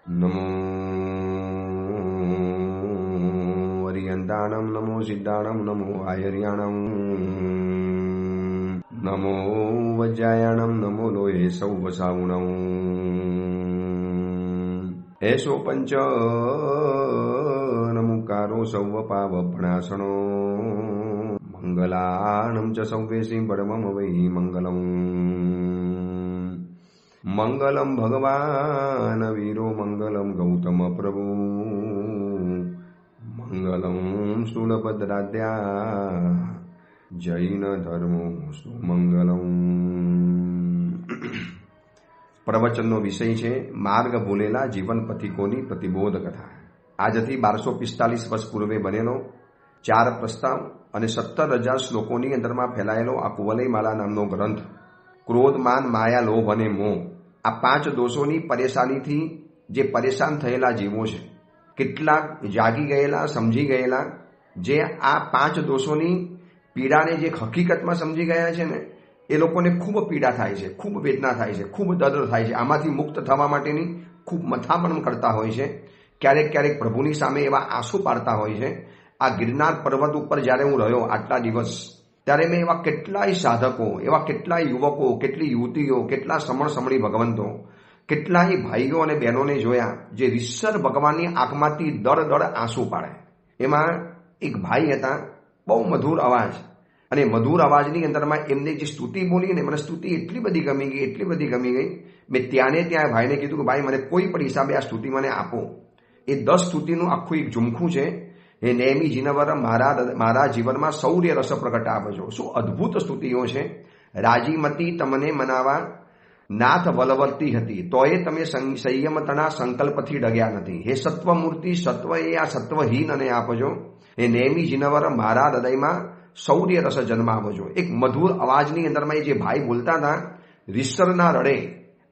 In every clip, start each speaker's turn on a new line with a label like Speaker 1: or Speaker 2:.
Speaker 1: નમો અરિયંતાણમ, નમો સિદ્ધાણમ, નમો આયર્યાણમ, નમો વજ્રાયાણમ, નમો લોહે સૌવસાવણમ. એસો પંચ નમુકારો સૌવ પાવપણાસણો મંગલાણમ ચ સૌવેશી પરમમ વૈ મંગલમ. મંગલમ ભગવાન વીરો, મંગલમ ગૌતમ પ્રભુ, મંગલમ સ્થૂલભદ્રાદ્યા જૈન ધર્મો સુમંગલમ. પ્રવચનનો વિષય છે માર્ગ ભૂલેલા જીવન પથિકોની પ્રતિબોધ કથા. આજથી 1245 વર્ષ પૂર્વે બનેલો 4 પ્રસ્તાવ અને 17,000 શ્લોકોની અંદરમાં ફેલાયેલો આ કુવલયમાલા નામનો ગ્રંથ ક્રોધ, માન, માયા, લોભ અને મોહ, આ 5 દોષોની પરેશાનીથી જે પરેશાન થયેલા જીવો છે, કેટલાક જાગી ગયેલા, સમજી ગયેલા, જે આ 5 દોષોની પીડાને જે હકીકતમાં સમજી ગયા છે ને, એ લોકોને ખૂબ પીડા થાય છે, ખૂબ વેદના થાય છે, ખૂબ દર્દ થાય છે. આમાંથી મુક્ત થવા માટેની ખૂબ મથામણ કરતા હોય છે. ક્યારેક ક્યારેક પ્રભુની સામે એવા આંસુ પાડતા હોય છે. આ ગિરનાર પર્વત ઉપર જ્યારે હું રહ્યો આટલા દિવસ, ત્યારે મેં એવા કેટલાય સાધકો, એવા કેટલાય યુવકો, કેટલી યુવતીઓ, કેટલા સમણી ભગવંતો, કેટલાય ભાઈઓ અને બહેનોને જોયા જે ઈશ્વર ભગવાનની આંખમાંથી દળ આંસુ પાડે. એમાં એક ભાઈ હતા, બહુ મધુર અવાજ, અને મધુર અવાજની અંદરમાં એમને જે સ્તુતિ બોલી ને, મને સ્તુતિ એટલી બધી ગમી ગઈ. મેં ત્યાં ભાઈને કીધું કે ભાઈ મને કોઈ પણ હિસાબે આ સ્તુતિ મને આપો. એ 10 સ્તુતિનું આખું એક ઝુમખું છે. હે નેમી જીનવર, મારા જીવનમાં શૌર્ય રસ પ્રગટ આપજો. શું અદ્ભુત સ્તુતિઓ છે. રાજીમતી તમને મનાવા નાથ વલવલતી હતી, તોય તમે સંયમતના સંકલ્પથી ડગ્યા નથી. હે સત્વમૂર્તિ, સત્વએ આ સત્વહીન અને આપજો. હે નેમી જીનવર, મારા હૃદયમાં શૌર્ય રસ જન્માવજો. એક મધુર અવાજની અંદરમાં એ જે ભાઈ બોલતા હતા, રીસરના રડે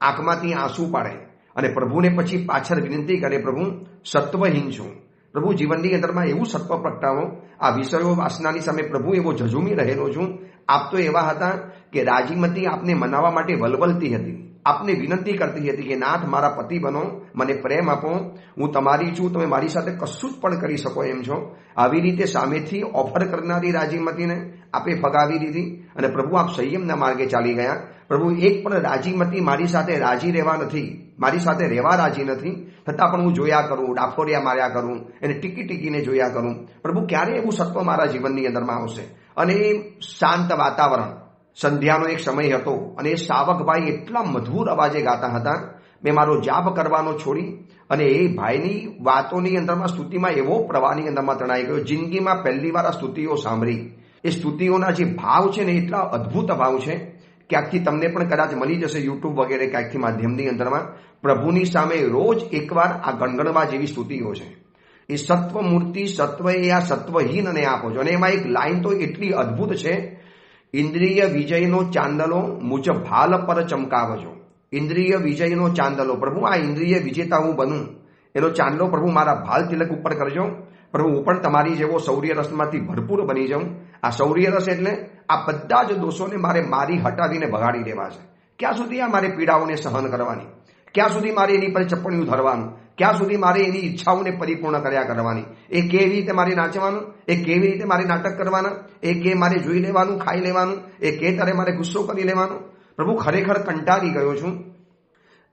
Speaker 1: આંખમાંથી આંસુ પાડે અને પ્રભુને પછી પાછળ વિનંતી કરે, પ્રભુ સત્વહીન છું, પ્રભુ જીવનની અંદરમાં એવું સત્વ પ્રગટાવો. આ વિષયો વાસનાની સામે પ્રભુ એવો ઝઝૂમી રહેલો છું. આપ તો એવા હતા કે રાજીમતી આપને મનાવવા માટે વલવલતી હતી, આપને વિનંતી કરતી હતી કે નાથ મારા પતિ બનો, મને પ્રેમ આપો, હું તમારી છું, તમે મારી સાથે કશું જ પણ કરી શકો એમ છો. આવી રીતે સામેથી ઓફર કરનારી રાજીમતીને આપે ફગાવી દીધી અને પ્રભુ આપ સંયમના માર્ગે ચાલી ગયા. પ્રભુ એક પણ રાજીમતી મારી સાથે રાજી રહેવા નથી, મારી સાથે રહેવા રાજી નથી, છતાં પણ હું જોયા કરું, ડાફોરિયા માર્યા કરું, એને ટીકીને જોયા કરું. પ્રભુ ક્યારે એવું સત્વ મારા જીવનની અંદરમાં આવશે? અને શાંત વાતાવરણ, સંધ્યાનો એક સમય હતો અને એ સાવકભાઈ એટલા મધુર અવાજે ગાતા હતા. મેં મારો જાપ કરવાનો છોડી અને એ ભાઈની વાતોની અંદરમાં સ્તુતિમાં એવો પ્રવાહની અંદરમાં તણાઈ ગયો. જિંદગીમાં પહેલી વાર આ સ્તુતિઓ સાંભળી. એ સ્તુતિઓના જે ભાવ છે ને, એટલા અદ્ભુત ભાવ છે. ક્યાંકથી તમને પણ કદાચ મળી જશે, યુટ્યુબ વગેરે ક્યાંકથી માધ્યમની અંદરમાં. પ્રભુની સામે રોજ એકવાર આ ગણગણવા જેવી સ્તુતિઓ છે. એ સત્વમૂર્તિ, સત્વએ આ સત્વહીન અને આપો છો. અને એમાં એક લાઈન તો એટલી અદ્ભુત છે, ઇન્દ્રિય વિજયનો ચાંદલો મુજ ભાલ પર ચમકાવજો. ઇન્દ્રિય વિજયનો ચાંદલો, પ્રભુ આ ઇન્દ્રિય વિજેતા હું બનું, એનો ચાંદલો પ્રભુ મારા ભાલ તિલક ઉપર કરજો. પ્રભુ હું પણ તમારી જેવો શૌર્ય રસમાંથી ભરપૂર બની જાઉં. આ શૌર્ય રસ એટલે આ બધા જ દોષોને મારી હટાવીને ભગાડી દેવા છે. ક્યાં સુધી આ મારે પીડાઓને સહન કરવાની? ક્યાં સુધી મારે એની પર ચપ્પણીયું ધરવાનું? ક્યાં સુધી મારે એની ઈચ્છાઓને પરિપૂર્ણ કર્યા કરવાની? એ કેવી રીતે મારે નાચવાનું? એ કેવી રીતે મારે નાટક કરવાના? એ કે મારે જોઈ લેવાનું, ખાઈ લેવાનું? એ કે તારે મારે ગુસ્સો કરી લેવાનો? પ્રભુ ખરેખર કંટાળી ગયો છું.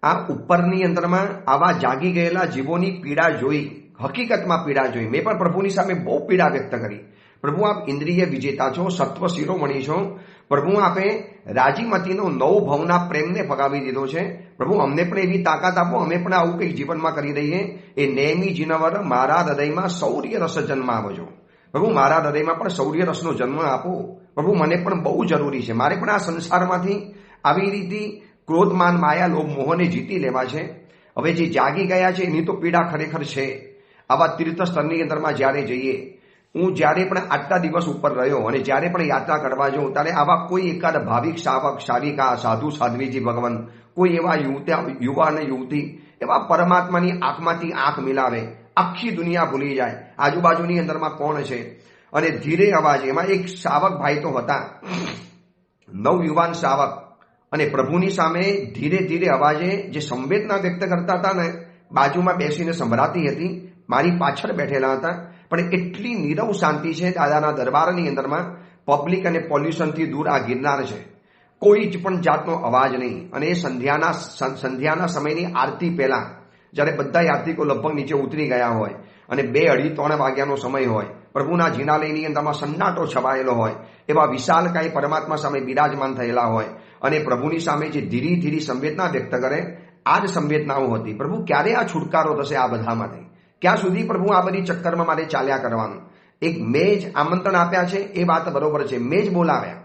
Speaker 1: આ ઉપરની અંદરમાં આવા જાગી ગયેલા જીવોની પીડા જોઈ, હકીકતમાં પીડા જોઈ. મેં પણ પ્રભુની સામે બહુ પીડા વ્યક્ત કરી. પ્રભુ આપ ઇન્દ્રિય વિજેતા છો, સત્વ શિરોમણી છો. પ્રભુ આપે રાજીમતીનો 9 ભવના પ્રેમને ફગાવી દીધો છે. પ્રભુ અમને પણ એવી તાકાત આપો, અમે પણ આવું કંઈક જીવનમાં કરી દઈએ. એ નેમી જીનવર, મારા હૃદયમાં શૌર્ય રસ જન્મ આવજો. પ્રભુ મારા હૃદયમાં પણ શૌર્ય રસનો જન્મ આપો. પ્રભુ મને પણ બહુ જરૂરી છે. મારે પણ આ સંસારમાંથી આવી રીતે ક્રોધ, માન, માયા, લોભ, મોહને જીતી લેવા છે. હવે જે જાગી ગયા છે એની તો પીડા ખરેખર છે. આવા તીર્થ સ્થળની અંદરમાં જ્યારે જઈએ, હું જ્યારે પણ આટલા દિવસ ઉપર રહ્યો અને જ્યારે પણ યાત્રા કરવા જાઉં, ત્યારે આવા કોઈ એકાદ ભાવિક, સાવક, સાવિકા, સાધુ, સાધ્વીજી ભગવાન, કોઈ એવા યુવા અને યુવતી એવા પરમાત્માની આંખમાંથી આંખ મિલાવે, આખી દુનિયા ભૂલી જાય, આજુબાજુની અંદરમાં કોણ છે. અને ધીરે અવાજ, એમાં એક સાવક ભાઈ તો હતા, નવયુવાન સાવક, અને પ્રભુની સામે ધીરે ધીરે અવાજે જે સંવેદના વ્યક્ત કરતા હતા ને, બાજુમાં બેસીને સંભળાતી હતી, મારી પાછળ બેઠેલા હતા, પણ એટલી નીરવ શાંતિ છે દાદાના દરબારની અંદરમાં. પબ્લિક અને પોલ્યુશનથી દૂર આ ગિરનાર છે, કોઈ જ પણ જાતનો અવાજ નહીં. અને એ સંધ્યાના સમયની આરતી પહેલા, જ્યારે બધા યાત્રિકો લગભગ નીચે ઉતરી ગયા હોય અને 2, 2:30, 3 વાગ્યાનો સમય હોય, પ્રભુના જિનાલયની અંદરમાં સન્નાટો છવાયેલો હોય, એવા વિશાલકાય પરમાત્મા સામે બિરાજમાન થયેલા હોય અને પ્રભુની સામે જે ધીરી ધીરી સંવેદના વ્યક્ત કરે, આ જ સંવેદનાઓ હતી. પ્રભુ ક્યારે આ છુટકારો થશે આ બધામાંથી? ક્યાં સુધી પ્રભુ આ બધી ચક્કરમાં મારે ચાલ્યા કરવાનું? એક મેં જ આમંત્રણ આપ્યા છે, એ વાત બરોબર છે, મેં જ બોલાવ્યા,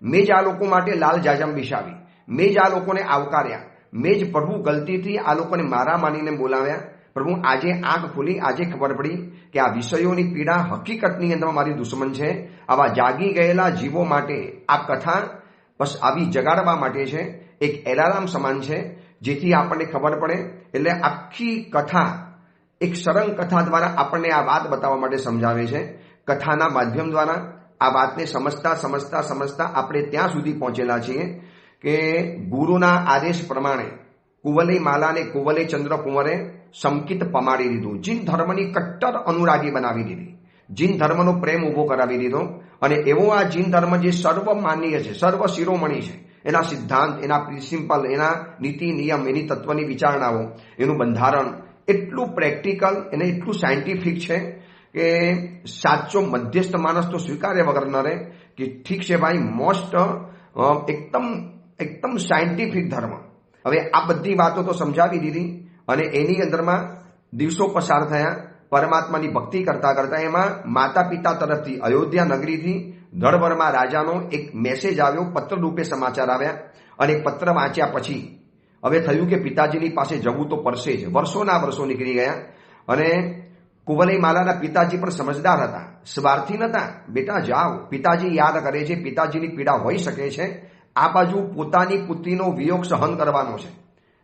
Speaker 1: મેં જ આ લોકો માટે લાલ જાજમ બિછાવી, મેં જ આ લોકોને આવકાર્યા, મેં જ પ્રભુ ગલતીથી આ લોકોને મારા માનીને બોલાવ્યા. પ્રભુ આજે આંખ ખુલી, આજે ખબર પડી કે આ વિષયોની પીડા હકીકતની અંદર મારી દુશ્મન છે. આવા જાગી ગયેલા જીવો માટે આ કથા બસ આવી જગાડવા માટે છે, એક એલાર્મ સમાન છે, જેથી આપણને ખબર પડે. એટલે આખી કથા એક સરળ કથા દ્વારા આપણને આ વાત બતાવવા માટે સમજાવે છે. કથાના માધ્યમ દ્વારા આ વાતને સમજતા સમજતા સમજતા આપણે ત્યાં સુધી પહોંચેલા છીએ કે ગુરુના આદેશ પ્રમાણે કુવલય માલાને કુવલય ચંદ્ર કુંવરે સંકિત પમાડી દીધું, જીન ધર્મની કટ્ટર અનુરાગી બનાવી દીધી, જીન ધર્મનો પ્રેમ ઉભો કરાવી દીધો. અને એવો આ જીન ધર્મ જે સર્વમાન્ય છે, સર્વ શિરોમણી છે, એના સિદ્ધાંત, એના પ્રિન્સિપલ, એના નીતિ નિયમ, એની તત્વની વિચારણાઓ, એનું બંધારણ એટલું પ્રેક્ટિકલ અને એટલું સાયન્ટિફિક છે કે સાચો મધ્યસ્થ માણસ તો સ્વીકાર્ય વગર ન રહે કે ઠીક છે ભાઈ, મોસ્ટ એકદમ સાયન્ટિફિક ધર્મ. હવે આ બધી વાતો તો સમજાવી દીધી અને એની અંદરમાં દિવસો પસાર થયા પરમાત્માની ભક્તિ કરતા કરતા. એમાં માતા પિતા તરફથી અયોધ્યા નગરીથી ધડવર્મા રાજાનો એક મેસેજ આવ્યો, પત્ર રૂપે સમાચાર આવ્યા. અને પત્ર વાંચ્યા પછી હવે થયું કે પિતાજીની પાસે જવું તો પડશે જ. વર્ષોના વર્ષો નીકળી ગયા અને કુવલય માલાના પિતાજી પણ સમજદાર હતા, સ્વાર્થી નતા. બેટા જાઓ, પિતાજી યાદ કરે છે, પિતાજીની પીડા હોઈ શકે છે. આ બાજુ પોતાની પુત્રીનો વિયોગ સહન કરવાનો છે.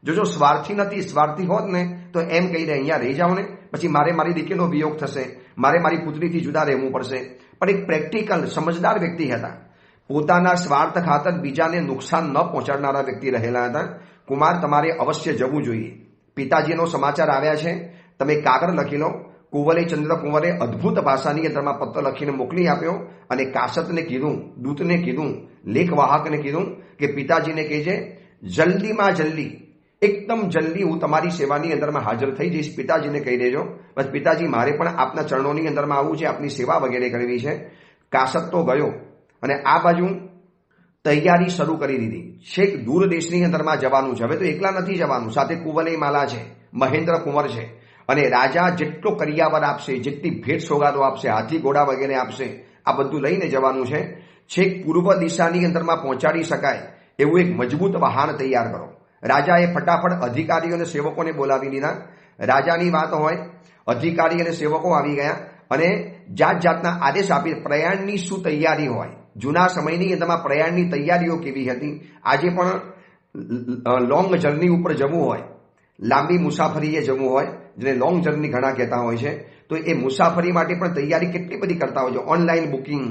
Speaker 1: જો સ્વાર્થી નથી, સ્વાર્થી હોત ને તો એમ કહી દે અહીંયા રહી જાઓ ને, પછી મારે મારી દીકરીનો વિયોગ થશે, મારે મારી પુત્રીથી જુદા રહેવું પડશે. પણ એક પ્રેક્ટિકલ સમજદાર વ્યક્તિ હતા, પોતાના સ્વાર્થ ખાતર બીજાને નુકસાન ન પહોંચાડનારા વ્યક્તિ રહેલા હતા. કુમાર, તમારે અવશ્ય જવું જોઈએ. પિતાજીનો સમાચાર આવ્યા છે, તમે કાગળ લખી લો. કુવલય ચંદ્ર કુંવરે અદ્ભુત ભાષાની અંદરમાં પત્ર લખીને મોકલી આપ્યો અને કાસતને કીધું, દૂતને કીધું, લેખવાહકને કીધું કે પિતાજીને કહેજે જલ્દીમાં જલ્દી, એકદમ જલ્દી હું તમારી સેવાની અંદરમાં હાજર થઈ જઈશ. પિતાજીને કહી દેજો, બસ પિતાજી મારે પણ આપના ચરણોની અંદરમાં આવવું છે, આપની સેવા વગેરે કરવી છે. કાસત તો ગયો અને આ બાજુ તૈયારી શરૂ કરી દીધી. છેક દૂર દેશની અંદરમાં જવાનું છે. હવે તો એકલા નથી જવાનું, સાથે કુવલય માલા છે, મહેન્દ્ર કુંવર છે અને રાજા જેટલો કરિયાવર આપશે, જેટલી ભેટ સોગાદો આપશે, હાથી ઘોડા વગેરે આપશે, આ બધું લઈને જવાનું છે. છેક પૂર્વ દિશાની અંદરમાં પહોંચાડી શકાય એવું એક મજબૂત વહાણ તૈયાર કરો. રાજાએ ફટાફટ અધિકારીઓ અને સેવકોને બોલાવી લીધા. રાજાની વાત હોય, અધિકારી અને સેવકો આવી ગયા અને જાત જાતના આદેશ આપી. પ્રયાણની શું તૈયારી હોય, જૂના સમયની અંદરમાં પ્રયાણની તૈયારીઓ કેવી હતી. આજે પણ લોંગ જર્ની ઉપર જવું હોય, લાંબી મુસાફરીએ જવું હોય, જેને લોંગ જર્ની ઘણા કહેતા હોય છે, તો એ મુસાફરી માટે પણ તૈયારી કેટલી બધી કરતા હોય છે. ઓનલાઈન બુકિંગ,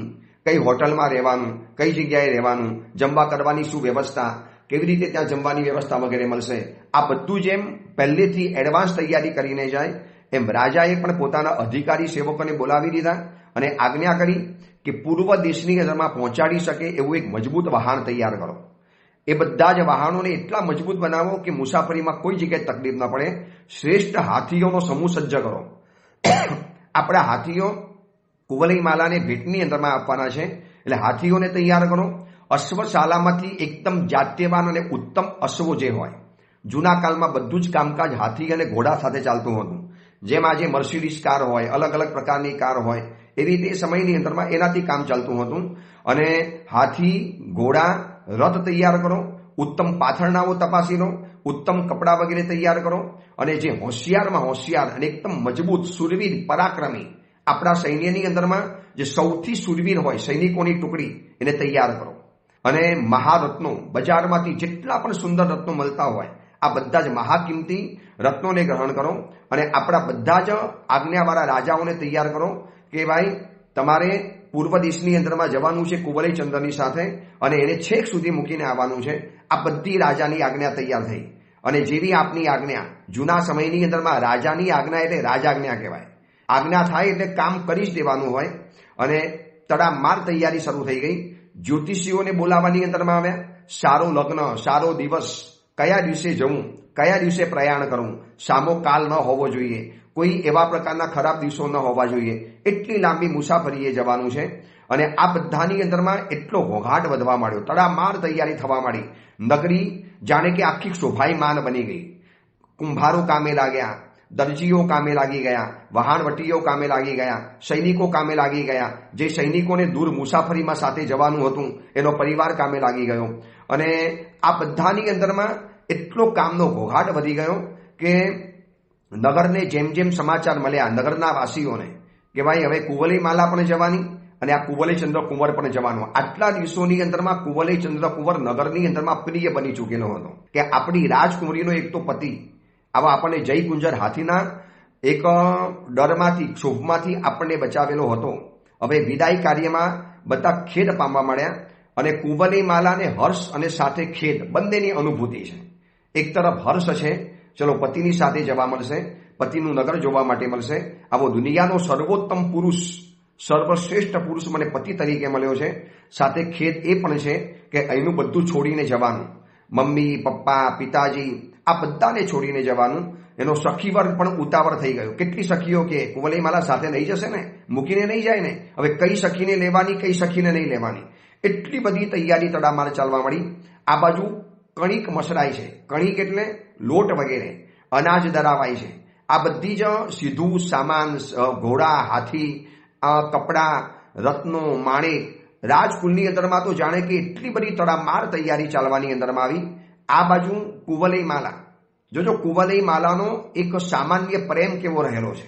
Speaker 1: કઈ હોટલમાં રહેવાનું, કઈ જગ્યાએ રહેવાનું, જમવા કરવાની શું વ્યવસ્થા, કેવી રીતે ત્યાં જમવાની વ્યવસ્થા વગેરે મળશે, આ બધું જેમ પહેલેથી એડવાન્સ તૈયારી કરીને જાય એમ રાજાએ પણ પોતાના અધિકારી સેવકોને બોલાવી દીધા અને આજ્ઞા કરી કે પૂર્વ દેશની અંદરમાં પહોંચાડી શકે એવું એક મજબૂત વહાણ તૈયાર કરો. એ બધા જ વાહનોને એટલા મજબૂત બનાવો કે મુસાફરીમાં કોઈ જગ્યાએ તકલીફ ન પડે. શ્રેષ્ઠ હાથીઓનો સમૂહ સજ્જ કરો. આપણા હાથીઓ કુવલય માલાને ભેટની અંદરમાં આપવાના છે, એટલે હાથીઓને તૈયાર કરો. અશ્વશાલામાંથી એકદમ જાત્યવાન અને ઉત્તમ અશ્વો જે હોય, જૂના કાળમાં બધું જ કામકાજ હાથી અને ઘોડા સાથે ચાલતું હતું. જેમ આજે મર્સિડીઝ કાર હોય, અલગ અલગ પ્રકારની કાર હોય, એવી રીતે સમયની અંદરમાં એનાથી કામ ચાલતું હતું. અને હાથી, ઘોડા, રથ તૈયાર કરો. ઉત્તમ પાથરણાઓ તપાસી લો, ઉત્તમ કપડાં વગેરે તૈયાર કરો. અને જે હોશિયારમાં હોશિયાર અને એકદમ મજબૂત, સુરવીર, પરાક્રમી આપણા સૈન્યની અંદરમાં જે સૌથી સુરવીર હોય સૈનિકોની ટુકડી, એને તૈયાર કરો. અને મહારત્નો, બજારમાંથી જેટલા પણ સુંદર રત્નો મળતા હોય, આ બધા જ મહાકિંમતી રત્નોને ગ્રહણ કરો. અને આપણા બધા જ આજ્ઞાવાળા રાજાઓને તૈયાર કરો કે ભાઈ તમારે પૂર્વ દેશની અંદરમાં જવાનું છે કુવલય ચંદ્રની સાથે અને એને છેક સુધી મૂકીને આવવાનું છે. આ બધી રાજાની આજ્ઞા તૈયાર થઈ અને જેવી આપની આજ્ઞા, જૂના સમયની અંદરમાં રાજાની આજ્ઞા એટલે રાજઆજ્ઞા કહેવાય. આજ્ઞા થાય એટલે કામ કરી જ દેવાનું હોય. અને તડામાર તૈયારી શરૂ થઈ ગઈ. જ્યોતિષીઓને બોલાવવાની અંદરમાં આવ્યા. સારો લગ્ન, સારો દિવસ, કયા દિવસે જવું, કયા દિવસે પ્રયાણ કરવું, સામો કાલ ન હોવો જોઈએ, કોઈ એવા પ્રકારના ખરાબ દિવસો ન હોવા જોઈએ, એટલી લાંબી મુસાફરીએ જવાનું છે. અને આ બધાની અંદરમાં એટલો ઘોઘાટ વધવા માંડ્યો, તડામાર તૈયારી થવા માંડી. નગરી જાણે કે આખી શોભાયમાન બની ગઈ. કુંભારો કામે લાગ્યા, દરજીઓ કામે લાગી ગયા, વહાણવટીઓ કામે લાગી ગયા, સૈનિકો કામે લાગી ગયા. જે સૈનિકોને દૂર મુસાફરીમાં સાથે જવાનું હતું એનો પરિવાર કામે લાગી ગયો. અને આ બધાની અંદરમાં એટલો કામનો ઘોઘાટ વધી ગયો કે નગરને જેમ જેમ સમાચાર મળ્યા નગરના વાસીઓને કે ભાઈ હવે કુવલઈ માલા પણ જવાની અને આ કુવલઈ ચંદ્ર કુંવર પણ જવાનો. આટલા દિવસોની અંદરમાં કુવલઈ ચંદ્ર કુંવર નગરની અંદરમાં પ્રિય બની ચૂકેલો હતો કે આપણી રાજકુમારીનો એક તો પતિ આવા આપણને જય ગુંજર હાથીના એક ડરમાંથી, ક્ષોભમાંથી આપણને બચાવેલો હતો. હવે વિદાય કાર્યમાં બધા ખેદ પામવા માંડ્યા. અને કુવલઈ માલાને હર્ષ અને સાથે ખેદ બંનેની અનુભૂતિ છે. એક તરફ હર્ષ છે, ચલો પતિની સાથે જવા મળશે, પતિનું નગર જોવા માટે મળશે, આવો દુનિયાનો સર્વોત્તમ પુરુષ, સર્વશ્રેષ્ઠ પુરુષ મને પતિ તરીકે મળ્યો છે. સાથે ખેદ એ પણ છે કે અહીંનું બધું છોડીને જવાનું, મમ્મી, પપ્પા, પિતાજી આ બધાને છોડીને જવાનું. એનો સખીવર્ગ પણ ઉતાવળ થઈ ગયો. કેટલી સખીઓ કે કુવલઈ માલા સાથે લઈ જશે ને, મૂકીને નહીં જાય ને. હવે કઈ સખીને લેવાની, કઈ સખીને નહીં લેવાની, એટલી બધી તૈયારી તડામાર ચાલવા મળી. આ બાજુ કણીક મસરાય છે. કણીક એટલે લોટ વગેરે, અનાજ દરાવાય છે. આ બધી જ સીધું સામાન, ઘોડા, હાથી, કપડા, રત્નો, માણેક, રાજકુલની અંદરમાં તો જાણે કે એટલી બધી તડામાર તૈયારી ચાલવાની અંદરમાં આવી. આ બાજુ કુવલઈ માલા, જોજો કુવલઈ માલાનો એક સામાન્ય પ્રેમ કેવો રહેલો છે.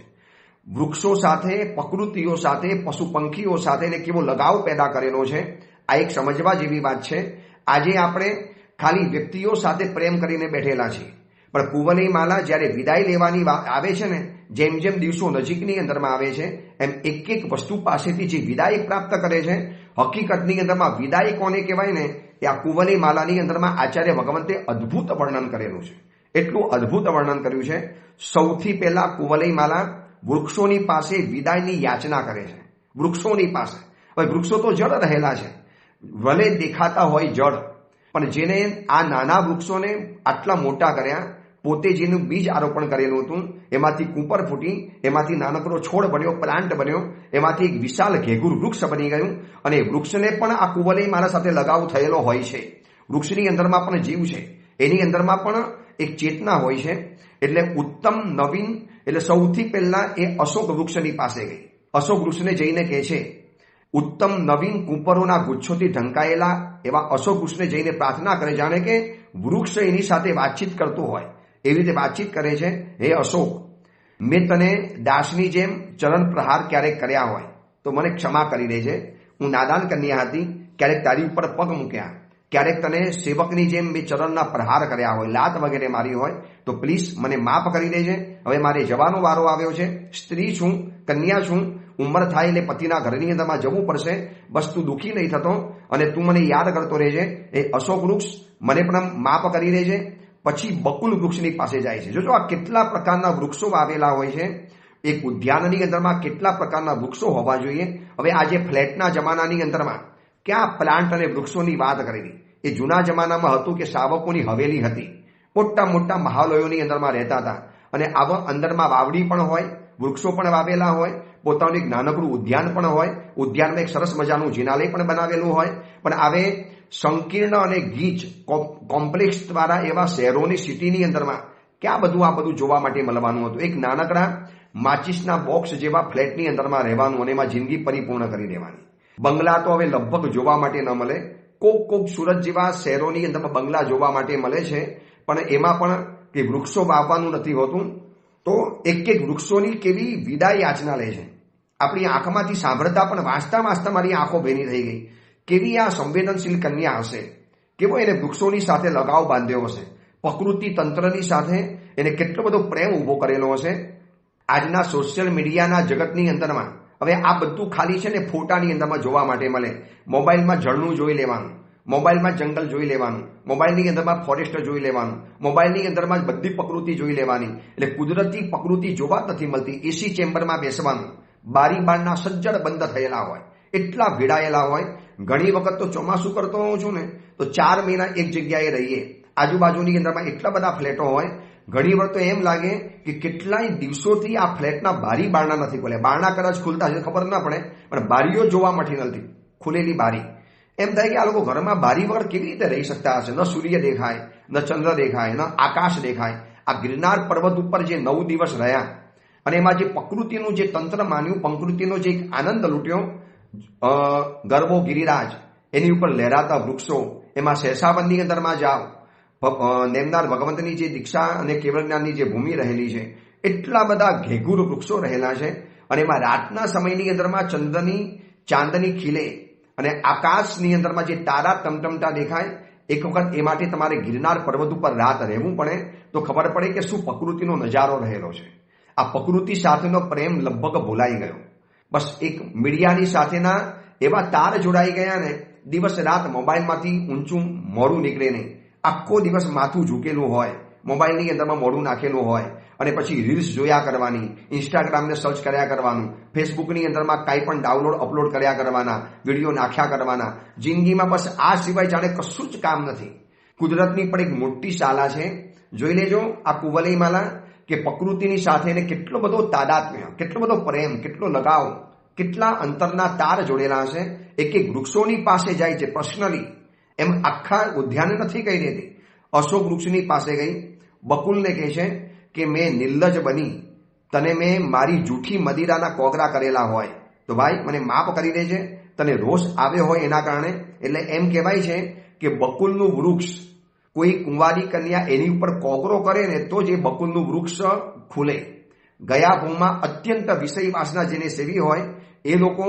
Speaker 1: વૃક્ષો સાથે, પ્રકૃતિઓ સાથે, પશુ પંખીઓ સાથે એને કેવો લગાવ પેદા કરેલો છે. આ એક સમજવા જેવી વાત છે. આજે આપણે ખાલી વ્યક્તિઓ સાથે પ્રેમ કરીને બેઠેલા છીએ, પણ કુવલઈ માલા જ્યારે વિદાય લેવાની આવે છે ને, જેમ જેમ દિવસો નજીકની અંદરમાં આવે છે એમ એક એક વસ્તુ પાસેથી જે વિદાય પ્રાપ્ત કરે છે, હકીકતની અંદરમાં વિદાય કોને કહેવાય ને એ આ કુવલઈ માલાની અંદરમાં આચાર્ય ભગવંતે અદ્ભુત વર્ણન કરેલું છે. એટલું અદ્ભુત વર્ણન કર્યું છે. સૌથી પહેલા કુવલઈ માલા વૃક્ષોની પાસે વિદાયની યાચના કરે છે. વૃક્ષોની પાસે. હવે વૃક્ષો તો જળ રહેલા છે, ભલે દેખાતા હોય જળ, પણ જેને આ નાના વૃક્ષોને આટલા મોટા કર્યા, પોતે જેનું બીજ આરોપણ કરેલું હતું, એમાંથી કૂપર ફૂટી, એમાંથી નાનકડો છોડ બન્યો, પ્લાન્ટ બન્યો, એમાંથી એક વિશાળ ઘેઘુર વૃક્ષ બની ગયું. અને વૃક્ષને પણ આ કુવલઈ માલા સાથે લગાવ થયેલો હોય છે. વૃક્ષની અંદરમાં પણ જીવ છે, એની અંદરમાં પણ એક ચેતના હોય છે. એટલે ઉત્તમ નવીન, એટલે સૌથી પહેલા એ અશોક વૃક્ષની પાસે ગઈ. અશોક વૃક્ષને જઈને કહે છે, ઉત્તમ નવીન કૂપરોના ગુચ્છોથી ઢંકાયેલા એવા અશોક વૃક્ષને જઈને પ્રાર્થના કરે, જાણે કે વૃક્ષ એની સાથે વાતચીત કરતું હોય એવી રીતે વાતચીત કરે છે. હે અશોક, મેં તને દાસની જેમ ચરણ પ્રહાર ક્યારેક કર્યા હોય તો મને ક્ષમા કરી દેજે. હું નાદાન કન્યા હતી, ક્યારેક તારી ઉપર પગ મૂક્યા, ક્યારેક તને સેવકની જેમ મેં ચરણના પ્રહાર કર્યા હોય, લાત વગેરે મારી હોય તો પ્લીઝ મને માફ કરી દેજે. હવે મારે જવાનો વારો આવ્યો છે, સ્ત્રી છું, કન્યા છું, ઉંમર થાય એટલે પતિના ઘરની અંદરમાં જવું પડશે. બસ તું દુઃખી નહીં થતો અને તું મને યાદ કરતો રહેજે. એ અશોક વૃક્ષ મને પણ માફ કરી દેજે. પછી બકુલ વૃક્ષની પાસે જાય છે. જોજો આ કેટલા પ્રકારના વૃક્ષો વાવેલા હોય છે. એક ઉદ્યાનની અંદરમાં કેટલા પ્રકારના વૃક્ષો હોવા જોઈએ. હવે આજે ફ્લેટના જમાનાની અંદરમાં ક્યાં પ્લાન્ટ અને વૃક્ષોની વાત કરેલી. એ જૂના જમાનામાં હતું કે શાવકોની હવેલી હતી, મોટા મોટા મહાલયોની અંદરમાં રહેતા હતા. અને આવા અંદરમાં વાવડી પણ હોય, વૃક્ષો પણ વાવેલા હોય, પોતાનું એક નાનકડું ઉદ્યાન પણ હોય, ઉદ્યાનમાં એક સરસ મજાનું જિનાલય પણ બનાવેલું હોય. પણ હવે સંકીર્ણ અને ગીચ કોમ્પ્લેક્સ દ્વારા એવા શહેરોની સિટીની અંદરમાં ક્યાં બધું આ બધું જોવા માટે મળવાનું હતું. એક નાનકડા માચિસના બોક્સ જેવા ફ્લેટની અંદરમાં રહેવાનું અને એમાં જિંદગી પરિપૂર્ણ કરી દેવાની. બંગલા તો હવે લગભગ જોવા માટે ન મળે. કોક સુરત જેવા શહેરોની અંદરમાં બંગલા જોવા માટે મળે છે, પણ એમાં પણ કે વૃક્ષો વાવવાનું નથી હોતું. તો એક એક વૃક્ષોની કેવી વિદાય યાચના લે છે. આપણી આંખમાંથી સાંભળતા પણ વાંચતા વાંચતા મારી આંખો ભેની થઈ ગઈ. કેવી આ સંવેદનશીલ કન્યા હશે, કેવો એને વૃક્ષોની સાથે લગાવ બાંધ્યો હશે, પ્રકૃતિ તંત્રની સાથે એને કેટલો બધો પ્રેમ ઊભો કરેલો હશે. આજના સોશિયલ મીડિયાના જગતની અંદરમાં હવે આ બધું ખાલી છે ને ફોટાની અંદરમાં જોવા માટે મળે. મોબાઈલમાં જળનું જોઈ લેવાનું, મોબાઈલમાં જંગલ જોઈ લેવાનું, મોબાઈલની અંદરમાં ફોરેસ્ટ જોઈ લેવાનું, મોબાઈલની અંદરમાં જ બધી પ્રકૃતિ જોઈ લેવાની. એટલે કુદરતી પ્રકૃતિ જોવા જ નથી મળતી. એસી ચેમ્બરમાં બેસવાનું, બારી બારના સજ્જડ બંધ થયેલા હોય, એટલા ભીડાયેલા હોય. ઘણી વખત તો ચોમાસું કરતો હોઉં છું ને તો 4 મહિના એક જગ્યાએ રહીએ. આજુબાજુની અંદરમાં એટલા બધા ફ્લેટો હોય, ઘણી વાર તો એમ લાગે કે કેટલાય દિવસોથી આ ફ્લેટના બારી બારણા નથી ખોલ્યા. બારણા કદાચ ખુલતા છે ખબર ના પડે, પણ બારીઓ જોવા મળી નથી, ખુલેલી બારી. એમ થાય કે આ લોકો ઘરમાં બારી વગર કેવી રીતે રહી શકતા હશે? ન સૂર્ય દેખાય, ન ચંદ્ર દેખાય, ન આકાશ દેખાય. આ ગિરનાર પર્વત ઉપર જે 9 દિવસ રહ્યા અને એમાં જે પ્રકૃતિનું જે તંત્ર માન્યું, પ્રકૃતિનો જે આનંદ લૂંટ્યો, ગરબો ગિરિરાજ, એની ઉપર લહેરાતા વૃક્ષો, એમાં શેષાવનની અંદરમાં જાઓ, નેમનાર ભગવંતની જે દીક્ષા અને કેવળ જ્ઞાનની જે ભૂમિ રહેલી છે, એટલા બધા ઘેઘુર વૃક્ષો રહેલા છે. અને એમાં રાતના સમયની અંદરમાં ચાંદની ખીલે અને આકાશની અંદરમાં જે તારા ટમટમતા દેખાય. એક વખત એ માટે તમારે ગિરનાર પર્વત ઉપર રાત રહેવું પડે તો ખબર પડે કે શું પ્રકૃતિનો નજારો રહેલો છે. આ પ્રકૃતિ સાથેનો પ્રેમ લગભગ ભૂલાઈ ગયો. બસ એક મીડિયાની સાથેના એવા તાર જોડાઈ ગયા ને, દિવસ રાત મોબાઈલમાંથી ઊંચું મોડું નીકળે નહીં. આખો દિવસ માથું ઝૂકેલું હોય, મોબાઈલની અંદરમાં મોડું નાખેલું હોય અને પછી રીલ્સ જોયા કરવાની, ઇન્સ્ટાગ્રામને સર્ચ કર્યા કરવાનું, ફેસબુકની અંદરમાં કાંઈ પણ ડાઉનલોડ અપલોડ કર્યા કરવાના, વિડીયો નાખ્યા કરવાના. જિંદગીમાં બસ આ સિવાય જાણે કશું જ કામ નથી. કુદરતની પણ એક મોટી શાલા છે. જોઈ લેજો આ કુવલઈ માલા કે પ્રકૃતિની સાથે એને કેટલો બધો તાદાત્મ્ય, કેટલો બધો પ્રેમ, કેટલો લગાવ, કેટલા અંતરના તાર જોડેલા હશે. એક એક વૃક્ષોની પાસે જાય છે પર્સનલી. એમ આખા ઉદ્યાન નથી કહી દેતી. અશોક વૃક્ષની પાસે ગઈ, બકુલને કહે છે કે મેં નિર્લજ બની તને મેં મારી જૂઠી મદિરાના કોગરા કરેલા હોય તો ભાઈ મને માફ કરી દેજે. તને રોષ આવ્યો હોય એના કારણે. એટલે એમ કહેવાય છે કે બકુલનું વૃક્ષ, કોઈ કુંવારી કન્યા એની ઉપર કોગરો કરે ને તો જ એ બકુલનું વૃક્ષ ખુલે. ગયા ભૂમાં અત્યંત વિષય વાસના જેને સેવી હોય એ લોકો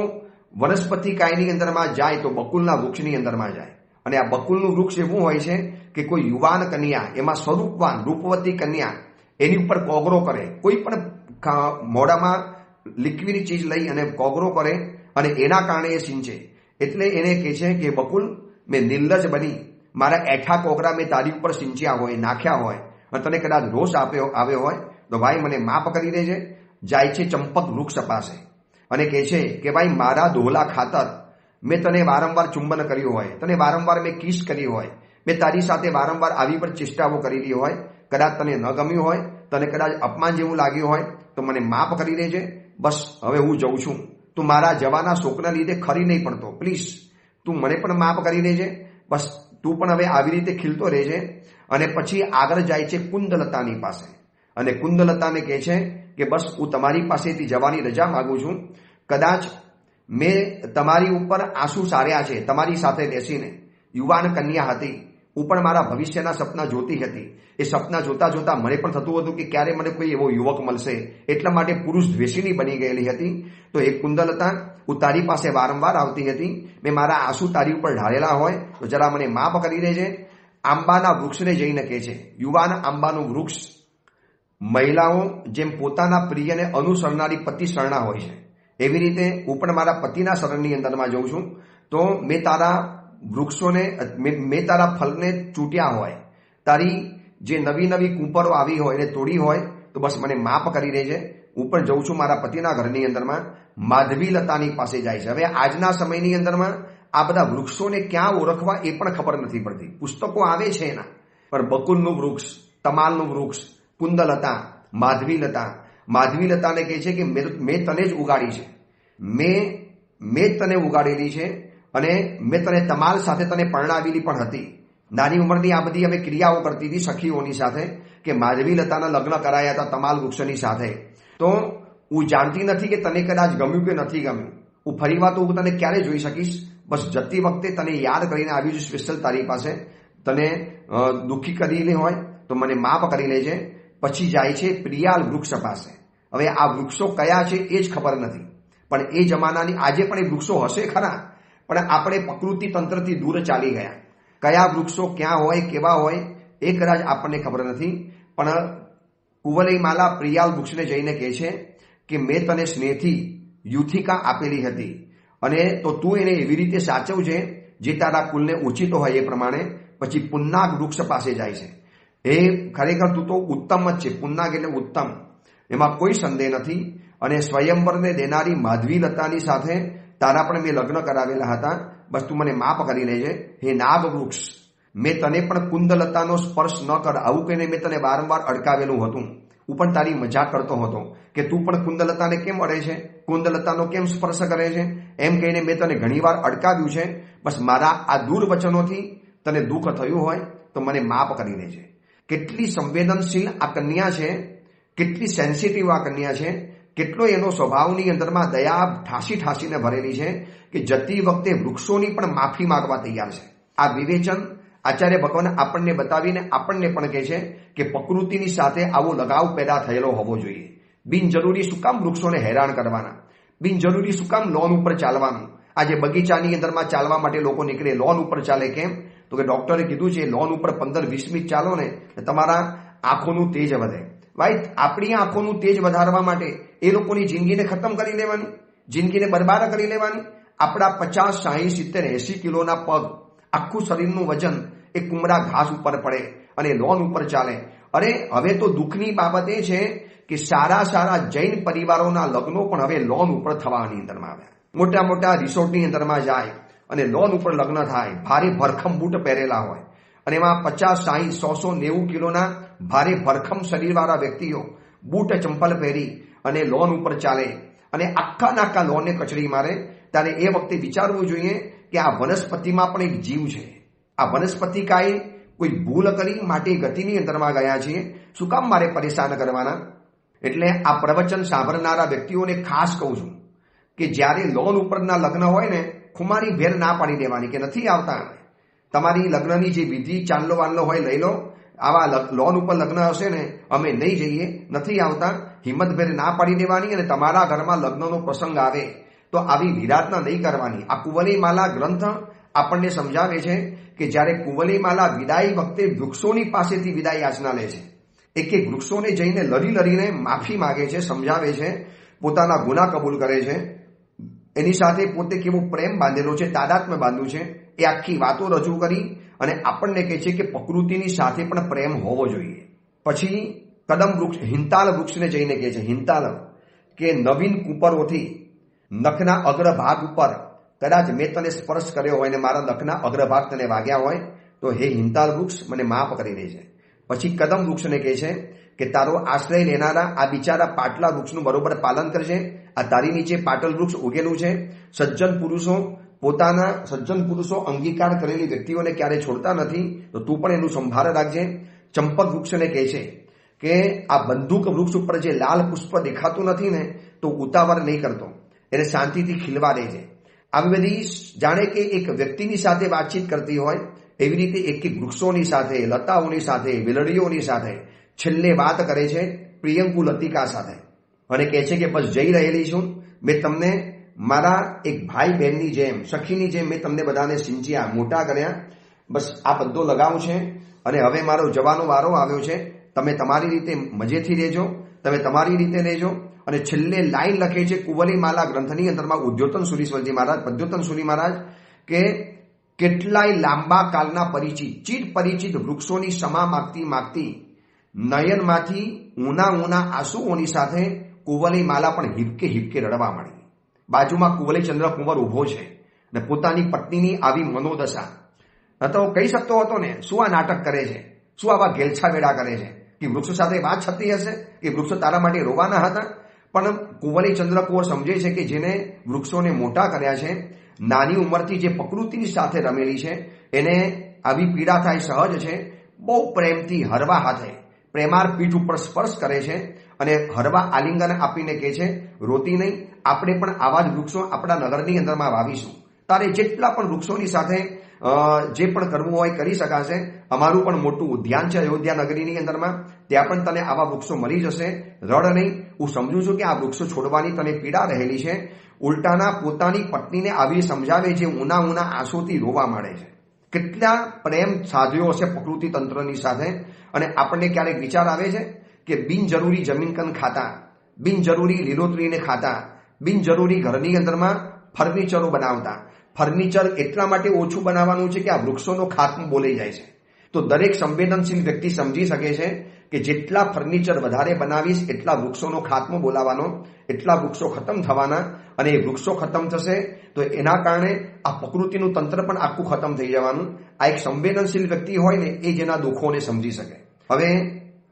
Speaker 1: વનસ્પતિ કાયની અંદરમાં જાય તો બકુલના વૃક્ષની અંદરમાં જાય. અને આ બકુલનું વૃક્ષ એવું હોય છે કે કોઈ યુવાન કન્યા, એમાં સ્વરૂપવાન રૂપવતી કન્યા એની ઉપર કોગરો કરે, કોઈ પણ મોઢામાં લિક્વિડ ચીજ લઈ અને કોગરો કરે અને એના કારણે એ સિંચે. એટલે એને કહે છે કે બકુલ મેં નિર્લજ બની મારા એઠા કોગરા મેં તારી ઉપર સિંચ્યા હોય, નાખ્યા હોય અને તને કદાચ રોષ આવ્યો હોય તો ભાઈ મને માફ કરી દેજે. જાય છે ચંપક વૃક્ષ પાસે અને કહે છે કે ભાઈ મારા દોહલા ખાતર મેં તને વારંવાર ચુંબન કર્યું હોય, તને વારંવાર મેં કિસ કરી હોય, મેં તારી સાથે વારંવાર આવી પણ ચેષ્ટાઓ કરેલી હોય, કદાચ તને ન ગમ્યું હોય, તને કદાચ અપમાન જેવું લાગ્યું હોય તો મને માફ કરી દેજે. બસ હવે હું જઉં છું. તું મારા જવાના શોકના લીધે ખરી નહીં પડતો, પ્લીઝ તું મને પણ માફ કરી દેજે. બસ તું પણ હવે આવી રીતે ખીલતો રહેજે. અને પછી આગળ જાય છે કુંદલતાની પાસે અને કુંદલતાને કહે છે કે બસ હું તમારી પાસેથી જવાની રજા માગું છું. કદાચ મેં તમારી ઉપર આંસુ સાર્યા છે તમારી સાથે બેસીને. યુવાન કન્યા હતી, હું પણ મારા ભવિષ્યના સપના જોતી હતી. એ સપના જોતા જોતા મને પણ થતું હતું કે ક્યારે મને કોઈ એવો યુવક મળશે, એટલા માટે પુરુષ દ્વેષીની બની ગયેલી હતી. તો એ કુંદલતા, હું તારી પાસે વારંવાર આવતી હતી, મેં મારા આંસુ તારી ઉપર ઢાળેલા હોય તો જરા મને માફ કરી દેજે. આંબાના વૃક્ષને જઈને કહે છે, યુવાન આંબાનું વૃક્ષ મહિલાઓ જેમ પોતાના પ્રિયને અનુસરનારી પતિ શરણા હોય છે એવી રીતે હું પણ મારા પતિના શરણની અંદરમાં જઉં છું. તો મેં તારા વૃક્ષોને, મેં તારા ફલને ચૂંટ્યા હોય, તારી જે નવી નવી કૂંપરો આવી હોય એને તોડી હોય તો બસ મને માફ કરી દેજે. હું પણ જઉં છું મારા પતિના ઘરની અંદરમાં. માધવી લતાની પાસે જાય છે. હવે આજના સમયની અંદરમાં આ બધા વૃક્ષોને ક્યાં ઓળખવા એ પણ ખબર નથી પડતી. પુસ્તકો આવે છે એના, પણ બકુલનું વૃક્ષ, તમાલનું વૃક્ષ, કુંદલતા, માધવી લતાને કહે છે કે મેં તને જ ઉગાડી છે, મેં તને ઉગાડેલી છે અને મેં તને તમાલ સાથે તને પરણાવેલી પણ હતી. નાની ઉંમરની આ બધી અમે ક્રિયાઓ કરતી હતી સખીઓની સાથે કે માધવી લતાના લગ્ન કરાયા હતા તમાલ વૃક્ષની સાથે. તો હું જાણતી નથી કે તને કદાચ ગમ્યું કે નથી ગમ્યું. હું ફરીવાર તો હું તને ક્યારે જોઈ શકીશ. બસ જતી વખતે તને યાદ કરીને આવી છું સ્પેશિયલ તારી પાસે. તને દુઃખી કરેલી હોય તો મને માફ કરી લેજે. પછી જાય છે પ્રિયાલ વૃક્ષ પાસે. હવે આ વૃક્ષો કયા છે એ જ ખબર નથી, પણ એ જમાનાની આજે પણ એ વૃક્ષો હશે ખરા, પણ આપણે પ્રકૃતિ તંત્રથી દૂર ચાલી ગયા. કયા વૃક્ષો ક્યાં હોય, કેવા હોય એ કદાચ આપણને ખબર નથી. પણ કુવલઈ માલા પ્રિયાલ વૃક્ષને જઈને કહે છે કે મેં તને સ્નેહથી યુથિકા આપેલી હતી અને તો તું એને એવી રીતે સાચવજે જે તારા કુલને ઓછીતો હોય એ પ્રમાણે પછી પુન્નાગ વૃક્ષ પાસે જાય છે. એ ખરેખર તું તો ઉત્તમ જ છે. પુન્નાગ એટલે ઉત્તમ, એમાં કોઈ સંદેહ નથી. અને સ્વયંવરને દેનારી માધવીલતાની સાથે તારા પણ મેં લગ્ન કરાવેલા હતા. બસ તું મને માફ કરી લેજે. હે નાગ વૃક્ષ, મેં તને પણ કુંદલતાનો સ્પર્શ ન કર આવું કહીને મેં તને વારંવાર અડકાવેલું હતું. હું પણ તારી મજાક કરતો હતો કે તું પણ કુંદલતાને કેમ અડે છે, કુંદલતાનો કેમ સ્પર્શ કરે છે, એમ કહીને મેં તને ઘણીવાર અડકાવ્યું છે. બસ મારા આ દુર્વચનોથી તને દુઃખ થયું હોય તો મને માફ કરી લેજે. કેટલી સંવેદનશીલ આ કન્યા છે, કેટલી સેન્સિટિવ આ કન્યા છે, કેટલો એનો સ્વભાવની અંદરમાં દયા ઠાસી ઠાસીને ભરેલી છે કે જતી વખતે વૃક્ષોની પણ માફી માંગવા તૈયાર છે. આ વિવેચન આચાર્ય ભગવાન આપણને બતાવીને આપણને પણ કહે છે કે પ્રકૃતિની સાથે આવો લગાવ પેદા થયેલો હોવો જોઈએ. બિનજરૂરી શું કામ વૃક્ષોને હેરાન કરવાના, બિનજરૂરી શું કામ લોન ઉપર ચાલવાનું. આજે બગીચાની અંદરમાં ચાલવા માટે લોકો નીકળે, લોન ઉપર ચાલે કેમ? તો કે ડોક્ટરે કીધું છે લોન ઉપર 15-20 મિનિટ ચાલો ને તમારા આંખોનું તેજ વધે. ભાઈ, આપણી આંખોનું તેજ વધારવા માટે એ લોકોની જિંદગીને ખતમ કરી લેવાની, જિંદગીને બરબાદ કરી લેવાની. આપણા 50, 60, 70, 80 કિલોના પગ, આખું શરીરનું વજન એ કુમળા ઘાસ ઉપર પડે અને લોન ઉપર ચાલે. અરે હવે તો દુઃખની બાબત એ છે કે સારા સારા જૈન પરિવારોના લગ્નો પણ હવે લોન ઉપર થવાની અંદરમાં આવ્યા. મોટા મોટા રિસોર્ટની અંદરમાં જાય અને લોન ઉપર લગ્ન થાય. ભારે ભરખમ બૂટ પહેરેલા હોય અને એમાં 50, 60, 100, 90 કિલોના ભારે ભરખમ શરીરવાળા વ્યક્તિઓ બૂટ ચંપલ પહેરી અને લોન ઉપર ચાલે અને આખા લોનને કચડી મારે. ત્યારે એ વખતે વિચારવું જોઈએ કે આ વનસ્પતિમાં પણ એક જીવ છે. આ વનસ્પતિકાએ કોઈ ભૂલ કરી માટે ગતિની અંદરમાં ગયા છીએ. શું કામ મારે પરેશાન કરવાના? એટલે આ પ્રવચન સાંભળનારા વ્યક્તિઓને ખાસ કહું છું કે જ્યારે લોન ઉપરના લગ્ન હોય ને, ખુમારી ભેર ના પાડી દેવાની કે નથી આવતા. તમારી લગ્નની જે વિધિ ચાંદલો વાંદલો હોય લઈ લો. આવા લોન ઉપર લગ્ન હશે ને અમે નહીં જઈએ, નથી આવતા, હિંમતભેર ના પાડી દેવાની. અને તમારા ઘરમાં લગ્નનો પ્રસંગ આવે તો આવી વિરાધના નહીં કરવાની. આ કુવલયમાલા ગ્રંથ આપણને સમજાવે છે કે જ્યારે કુવલયમાલા વિદાય વખતે વૃક્ષોની પાસેથી વિદાય યાચના લે છે. એક એક વૃક્ષોને જઈને લડીને માફી માગે છે, સમજાવે છે, પોતાના ગુના કબૂલ કરે છે. એની સાથે પોતે કેવો પ્રેમ બાંધેલો છે, તાદાત્મ્ય બાંધ્યું છે, એ આખી વાતો રજૂ કરી અને આપણને કહે છે કે પ્રકૃતિની સાથે પણ પ્રેમ હોવો જોઈએ. પછી કદમ વૃક્ષ, હિંતાલ વૃક્ષને જઈને કહે છે, હિંતાલ કે નવીન કુપરોથી નખના અગ્રભાગ ઉપર કદાચ મેં તને સ્પર્શ કર્યો હોય ને મારા નખના અગ્રભાગ તને વાગ્યા હોય તો હે હિંતાલ વૃક્ષ મને માફ કરી દે છે. પછી કદમ વૃક્ષને કહે છે કે તારો આશ્રય લેનારા આ બિચારા પાટલા વૃક્ષનું બરોબર પાલન કરજે. આ તારી નીચે પાટલ વૃક્ષ ઉગેલું છે. સજ્જન પુરુષો અંગીકાર કરેલી વ્યક્તિઓને ક્યારે છોડતા નથી, તો તું પણ એનું સંભાળ રાખજે. ચંપક વૃક્ષને કહે છે કે આ બંદૂક વૃક્ષ ઉપર જે લાલ પુષ્પ દેખાતું નથી ને તો ઉતાવળ નહીં કરતો, એને શાંતિથી ખીલવા દેજે. આવી બધી જાણે કે એક વ્યક્તિની સાથે વાતચીત કરતી હોય એવી રીતે એક એક વૃક્ષોની સાથે, લતાઓની સાથે, વેલડીઓની સાથે છેલ્લે વાત કરે છે પ્રિયંકુ લતિકા સાથે અને કહે છે કે બસ જઈ રહેલી છું. મેં તમને મારા એક ભાઈ બહેનની જેમ, સખીની જેમ મેં તમને બધાને સિંચ્યા, મોટા કર્યા. બસ આ બધો લગાવ છે અને હવે મારો જવાનો વારો આવ્યો છે. તમે તમારી રીતે મજેથી રહેજો, તમે તમારી રીતે રહેજો. અને છેલ્લે લાઈન લખે છે કુવલયમાલા ગ્રંથની અંદરમાં પદ્યોતન સુરી મહારાજ કે કેટલાય લાંબા કાળના પરિચિત વૃક્ષોની ક્ષમા માગતી નયનમાંથી ઊના આંસુઓની સાથે કુવલયમાલા પણ હિપકે રડવા મળી. બાજુમાં કુવલયચંદ્ર કુંવર ઉભો છે ને પોતાની પત્નીની આવી મનોદશા તો કહી શકતો હતો ને, શું આ નાટક કરે છે, શું આવા ઘેલછા વેડા કરે છે કે વૃક્ષ સાથે વાત થતી હશે કે વૃક્ષ તારા માટે રોવાના હતા. પણ કુવલયચંદ્ર કુંવર સમજે છે કે જેને વૃક્ષોને મોટા કર્યા છે, નાની ઉંમરથી જે પ્રકૃતિની સાથે રમેલી છે, એને આવી પીડા થાય સહજ છે. બહુ પ્રેમથી હરવા હાથે પ્રેમાર પીઠ ઉપર સ્પર્શ કરે છે અને હરવા આલિંગન આપીને કહે છે રોતી નહીં, આપણે પણ આવા જ વૃક્ષો આપણા નગરની અંદરમાં વાવીશું. તારે જેટલા પણ વૃક્ષોની સાથે જે પણ કરવું હોય કરી શકાશે. અમારું પણ મોટું ઉદ્યાન છે અયોધ્યા નગરીની અંદરમાં, ત્યાં પણ તને આવા વૃક્ષો મળી જશે. રડ નહીં. હું સમજુ છું કે આ વૃક્ષો છોડવાની તને પીડા રહેલી છે. ઉલટાના પોતાની પત્નીને આવી સમજાવે છે, ઊના આંસુથી રોવા માંડે છે. કેટલા પ્રેમ સાધ્યો હશે પ્રકૃતિ તંત્રની સાથે. અને આપણને ક્યારેક વિચાર આવે છે કે બિનજરૂરી જમીન ખાતા, બિનજરૂરી લીલોતરીને ખાતા, બિનજરૂરી ઘરની અંદરમાં ફર્નિચરો બનાવતા, ફર્નિચર એટલા માટે ઓછું બનાવવાનું છે કે આ વૃક્ષોનો ખાત્મો બોલાઈ જાય છે. તો દરેક સંવેદનશીલ વ્યક્તિ સમજી શકે છે કે જેટલા ફર્નિચર વધારે બનાવીશ એટલા વૃક્ષોનો ખાત્મો બોલાવાનો, એટલા વૃક્ષો ખતમ થવાના, અને એ વૃક્ષો ખતમ થશે તો એના કારણે આ પ્રકૃતિનું તંત્ર પણ આખું ખતમ થઈ જવાનું. આ એક સંવેદનશીલ વ્યક્તિ હોય ને એ જેના દુઃખોને સમજી શકે. હવે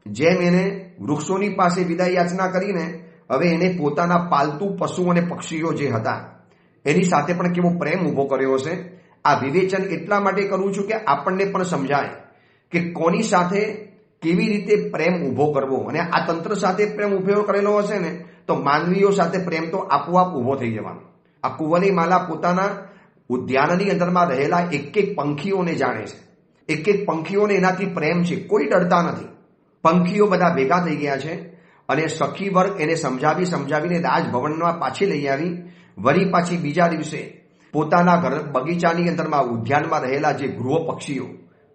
Speaker 1: જેમ એને વૃક્ષોની પાસે વિદાય યાચના કરીને હવે એને પોતાના પાલતુ પશુ અને પક્ષીઓ જે હતા એની સાથે પણ કેવો પ્રેમ ઉભો કર્યો છે. આ વિવેચન એટલા માટે કરું છું કે આપણને પણ સમજાય કે કોની સાથે કેવી રીતે પ્રેમ ઉભો કરવો. અને આ તંત્ર સાથે પ્રેમ ઉભો કરેલો હશે ને તો માનવીઓ સાથે પ્રેમ તો આપોઆપ ઉભો થઈ જવાનો. આ કુંવલી માલા પોતાના ઉદ્યાનની અંદરમાં રહેલા એક એક પંખીઓને જાણે છે. એક એક પંખીઓને એનાથી પ્રેમ છે, કોઈ ડરતા નથી. પંખીઓ બધા ભેગા થઈ ગયા છે અને સખી વર્ગ એને સમજાવીને રાજભવનમાં પાછી લઈ આવી. વળી પાછી બીજા દિવસે પોતાના ઘર બગીચાની અંદરમાં ઉદ્યાનમાં રહેલા જે ગૃહ પક્ષીઓ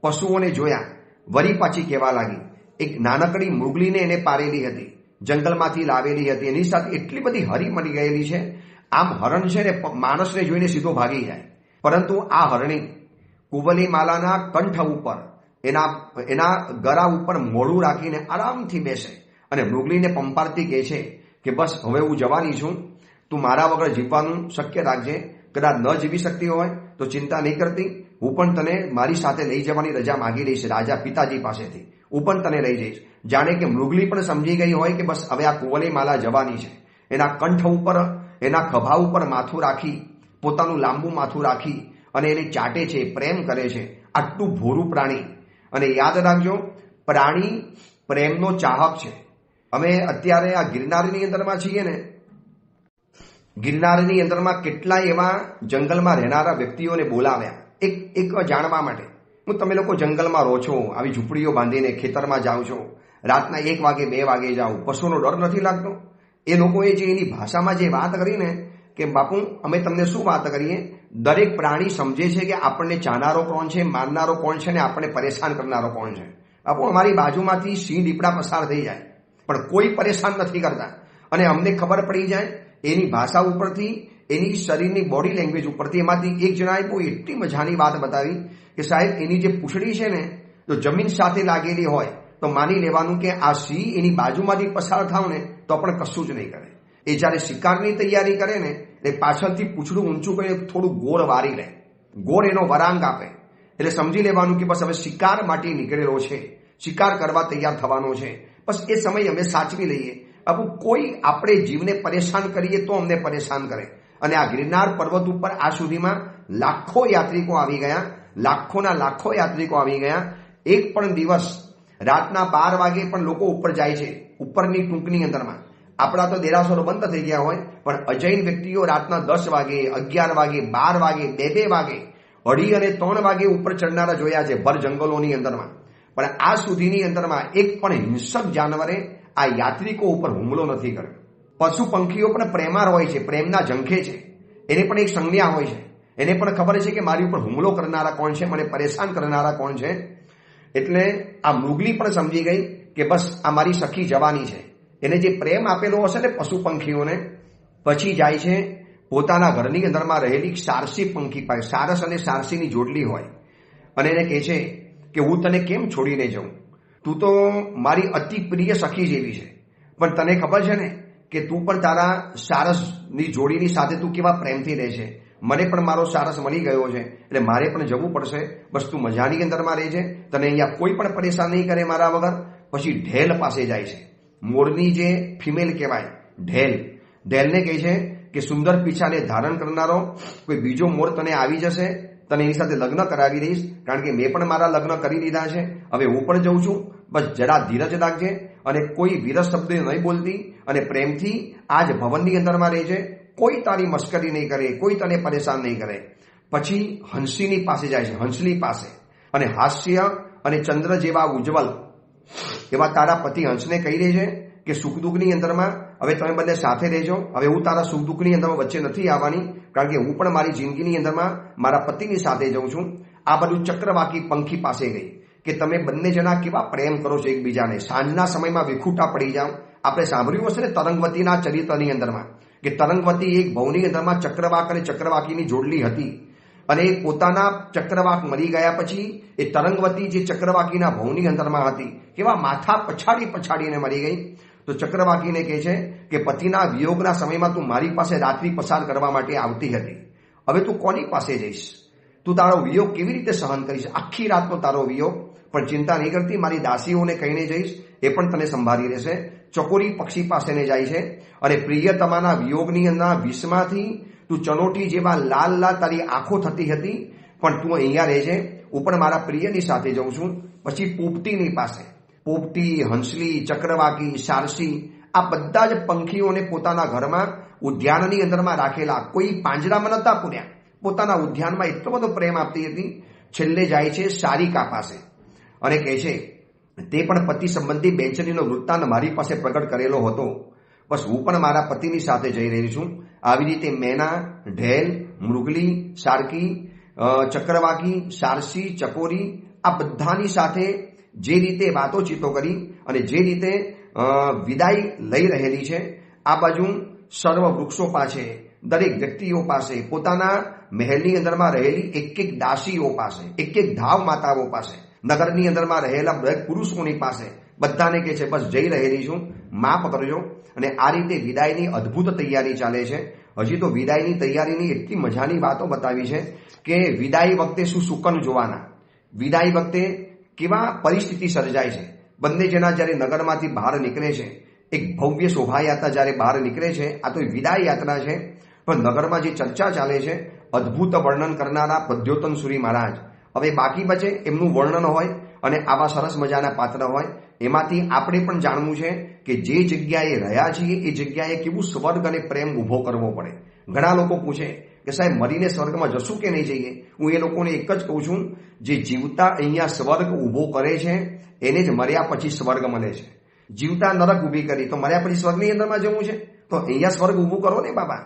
Speaker 1: પશુઓને જોયા. વળી પાછી કહેવા લાગી, એક નાનકડી મૃગલીને એને પારેલી હતી, જંગલમાંથી લાવેલી હતી, એની સાથે એટલી બધી હરી મળી ગયેલી છે. આમ હરણ છે ને માણસને જોઈને સીધો ભાગી જાય, પરંતુ આ હરણી કુંવલી માલાના કંઠ ઉપર એના ગળા ઉપર મોઢું રાખીને આરામથી બેસે અને મૃગલીને પંપારતી કહે છે કે બસ હવે હું જવાની છું, તું મારા વગર જીવવાનું શક્ય રાખજે. કદાચ ન જીવી શકતી હોય તો ચિંતા નહીં કરતી, હું પણ તને મારી સાથે લઈ જવાની રજા માગી લઈશ રાજા પિતાજી પાસેથી, હું પણ તને લઈ જઈશ. જાણે કે મૃગલી પણ સમજી ગઈ હોય કે બસ હવે આ કુંવલી માલા જવાની છે. એના કંઠ ઉપર એના ખભા ઉપર માથું રાખી, પોતાનું લાંબુ માથું રાખી અને એને ચાટે છે, પ્રેમ કરે છે. આટલું ભોરું પ્રાણી. અને યાદ રાખજો, પ્રાણી પ્રેમનો ચાહક છે. અમે અત્યારે આ ગિરનારની અંદરમાં છીએ ને, ગિરનારની અંદરમાં કેટલાય એવા જંગલમાં રહેનારા વ્યક્તિઓને બોલાવ્યા એક જાણવા માટે. હું તમે લોકો જંગલમાં રહો છો, આવી ઝૂંપડીઓ બાંધીને ખેતરમાં જાઓ છો, રાતના 1 વાગે 2 વાગે જાઓ, પશુનો ડર નથી લાગતો? એ લોકોએ જે એની ભાષામાં જે વાત કરીને કે બાપુ અમે તમને શું વાત કરીએ, દરેક પ્રાણી સમજે છે કે આપણને ચાહનારો કોણ છે, મારનારો કોણ છે, ને આપણને પરેશાન કરનારો કોણ છે. બાપુ અમારી બાજુમાંથી સિંહ દીપડા પસાર થઈ જાય પણ કોઈ પરેશાન નથી કરતા, અને અમને ખબર પડી જાય એની ભાષા ઉપરથી, એની શરીરની બોડી લેંગ્વેજ ઉપરથી. એમાંથી એક જણાએ બહુ એટલી મજાની વાત બતાવી કે સાહેબ એની જે પૂંછડી છે ને જો જમીન સાથે લાગેલી હોય તો માની લેવાનું કે આ સિંહ એની બાજુમાંથી પસાર થાવ ને તો પણ કશું જ નહીં કરે. એ જ્યારે શિકારની તૈયારી કરે ને એ પાછળથી પૂંછડું ઊંચું કરીને થોડું ગોળ વારી લે, ગોળ એનો વરાંગ આપે, એટલે સમજી લેવાનું કે બસ હવે શિકાર માટે નીકળેલો છે, શિકાર કરવા તૈયાર થવાનો છે. બસ એ સમય અમે સાચવી લઈએ. બાપુ કોઈ આપણે જીવને પરેશાન કરીએ તો અમને પરેશાન કરે. અને આ ગિરનાર પર્વત ઉપર આ સુધીમાં લાખો યાત્રિકો આવી ગયા, લાખોના લાખો યાત્રિકો આવી ગયા. એક પણ દિવસ રાતના 12 વાગે પણ લોકો ઉપર જાય છે, ઉપરની ટૂંકની અંદરમાં. આપણા તો દેરાસરો બંધ થઈ ગયા હોય, પણ અજૈન વ્યક્તિઓ રાતના 10 વાગે 11 વાગે 12 વાગે 2 વાગે 2:30 અને 3 વાગે ઉપર ચડનારા જોયા છે ભર જંગલોની અંદરમાં. પણ આ સુધીની અંદરમાં એક પણ હિંસક જાનવરે આ યાત્રિકો ઉપર હુમલો નથી કર્યો. પશુ પંખીઓ પણ પ્રેમાર હોય છે, પ્રેમના ઝંખે છે, એને પણ એક સંજ્ઞા હોય છે, એને પણ ખબર છે કે મારી ઉપર હુમલો કરનારા કોણ છે, મને પરેશાન કરનારા કોણ છે. એટલે આ મૃગલી પણ સમજી ગઈ કે બસ આ મારી સખી જવાની છે. એને જે પ્રેમ આપેલો હશે ને પશુ પંખીઓને, પછી જાય છે પોતાના ઘરની અંદરમાં રહેલી સારસી પંખી પાસે. સારસ અને સારસીની જોડલી હોય અને એને કહે છે કે હું તને કેમ છોડીને જાઉં, તું તો મારી અતિ પ્રિય સખી જેવી છે, પણ તને ખબર છે ને કે તું પણ તારા સારસની જોડીની સાથે તું કેવા પ્રેમથી રહે છે. મને પણ મારો સારસ મળી ગયો છે એટલે મારે પણ જવું પડશે. બસ તું મજાની અંદરમાં રહે છે, તને અહીંયા કોઈ પણ પરેશાન નહીં કરે મારા વગર. પછી ઢેલ પાસે જાય છે, મોરની જે ફિમેલ કહેવાય ઢેલ. ઢેલને કહે છે કે સુંદર પીછાને ધારણ કરનારો કોઈ બીજો મોર તને આવી જશે, તને એની સાથે લગ્ન કરાવી દઈશ, કારણ કે મેં પણ મારા લગ્ન કરી દીધા છે, હવે હું પણ જઉં છું. બસ જરા ધીરજ રાખજે અને કોઈ વિરસ શબ્દ નહીં બોલતી અને પ્રેમથી આ જ ભવનની અંદરમાં રહે છે. કોઈ તારી મસ્કરી નહીં કરે, કોઈ તને પરેશાન નહીં કરે. પછી હંસીની પાસે જાય છે, હંસલી પાસે, અને હાસ્ય અને ચંદ્ર જેવા ઉજ્જવલ એવા તારા પતિ હંસને કહી દે છે કે સુખ દુઃખની અંદરમાં હવે તમે બંને સાથે રહેજો, હવે હું તારા સુખ દુઃખની અંદરમાં વચ્ચે નથી આવવાની, કારણ કે હું પણ મારી જિંદગીની અંદરમાં મારા પતિની સાથે જઉં છું. આ બધું ચક્રવાકી પંખી પાસે ગઈ કે તમે બંને જણા કેવા પ્રેમ કરો છો એકબીજાને, સાંજના સમયમાં વિખૂટા પડી જાઓ. આપણે સાંભળ્યું હશે ને તરંગવતીના ચરિત્રની અંદરમાં કે તરંગવતી એક ભવની અંદરમાં ચક્રવાક અને ચક્રવાકીની જોડલી હતી, અને પોતાના ચક્રવાક મરી ગયા પછી એ તરંગવતી જે ચક્રવાકીના ભવની અંદરમાં હતી કેવા માથા પછાડીને મરી ગઈ. તો ચક્રવાકીને કહે છે કે પતિના વિયોગના સમયમાં તું મારી પાસે રાત્રિ પસાર કરવા માટે આવતી હતી, હવે તું કોની પાસે જઈશ? તું તારો વિયોગ કેવી રીતે સહન કરીશ? આખી રાતનો તારો વિયોગ, પણ ચિંતા નહીં કરતી, મારી દાસીઓને કહીને જઈશ, એ પણ તને સંભાળી રહેશે. ચકોરી પક્ષી પાસેને જાય છે અને પ્રિયતમાના વિયોગની અંદર વિષમાંથી તું ચનોટી જેવા લાલ લાલ તારી આંખો થતી હતી, પણ તું અહીંયા રહેજે, હું પણ મારા પ્રિયની સાથે જઉં છું. પછી પોપટીની પાસે, પોપટી, હંસલી, ચક્રવાકી, સારસી આ બધા જ પંખીઓને પોતાના ઘરમાં ઉદ્યાનની અંદરમાં રાખેલા, કોઈ પાંજરામાં નતા પૂર્યા, પોતાના ઉદ્યાનમાં એટલો બધો પ્રેમ આપતી હતી. છેલ્લે જાય છે સારિકા પાસે અને કહે છે તે પણ પતિ સંબંધી બેચરીનો વૃત્તાંત મારી પાસે પ્રગટ કરેલો હતો, બસ હું પણ મારા પતિની સાથે જઈ રહી છું. આવી રીતે મેના, ઢેલ, મૃગલી, સારકી, ચક્રવાકી, સારસી, ચકોરી આ બધાની સાથે જે રીતે વાતોચીતો કરી અને જે રીતે વિદાય લઈ રહેલી છે, આ બાજુ સર્વ વૃક્ષો પાસે, દરેક વ્યક્તિઓ પાસે, પોતાના મહેલની અંદરમાં રહેલી એક એક દાસીઓ પાસે, એક એક ધાવ માતાઓ પાસે, નગરની અંદરમાં રહેલા દરેક પુરુષોની પાસે બધાને કહે છે બસ જઈ રહેલી છું, માફ કરજો. અને આ રીતે વિદાયની અદ્ભુત તૈયારી ચાલે છે. હજી તો વિદાયની તૈયારીની એટલી મજાની વાતો બતાવી છે કે વિદાય વખતે શું સુકન જોવાના, વિદાય વખતે કેવા પરિસ્થિતિ સર્જાય છે. બંને જણા જ્યારે નગરમાંથી બહાર નીકળે છે, એક ભવ્ય શોભાયાત્રા જ્યારે બહાર નીકળે છે, આ તો વિદાય યાત્રા છે, પણ નગરમાં જે ચર્ચા ચાલે છે, અદ્ભુત વર્ણન કરનારા પદ્યોતન સુરી મહારાજ. હવે બાકી બચે એમનું વર્ણન હોય અને આવા સરસ મજાના પાત્ર હોય, એમાંથી આપણે પણ જાણવું છે કે જે જગ્યાએ રહ્યા છીએ એ જગ્યાએ કેવું સ્વર્ગ અને પ્રેમ ઊભો કરવો પડે. ઘણા લોકો પૂછે કે સાહેબ મરીને સ્વર્ગમાં જશું કે નહીં જઈએ? હું એ લોકોને એક જ કહું છું, જે જીવતા અહીંયા સ્વર્ગ ઊભો કરે છે એને જ મર્યા પછી સ્વર્ગ મળે છે. જીવતા નરક ઊભી કરી તો મર્યા પછી સ્વર્ગની અંદરમાં જવું છે, તો અહીંયા સ્વર્ગ ઊભું કરો ને બાબા.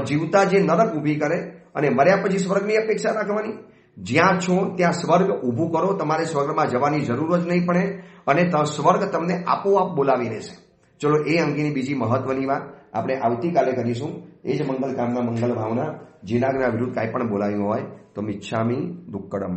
Speaker 1: જીવતા જે નરક ઊભી કરે અને મર્યા પછી સ્વર્ગની અપેક્ષા રાખવાની. જ્યાં છો ત્યાં સ્વર્ગ ઊભું કરો, તમારે સ્વર્ગમાં જવાની જરૂર જ નહીં પડે અને સ્વર્ગ તમને આપોઆપ બોલાવી લેશે. ચલો એ અંગેની બીજી મહત્વની વાત આપણે આવતીકાલે કરીશું. એ જ મંગલ કામના મંગલ ભાવના. જીનાગના વિરુદ્ધ કાંઈ પણ બોલાયું હોય તો મિચ્છામી દુક્કડમ.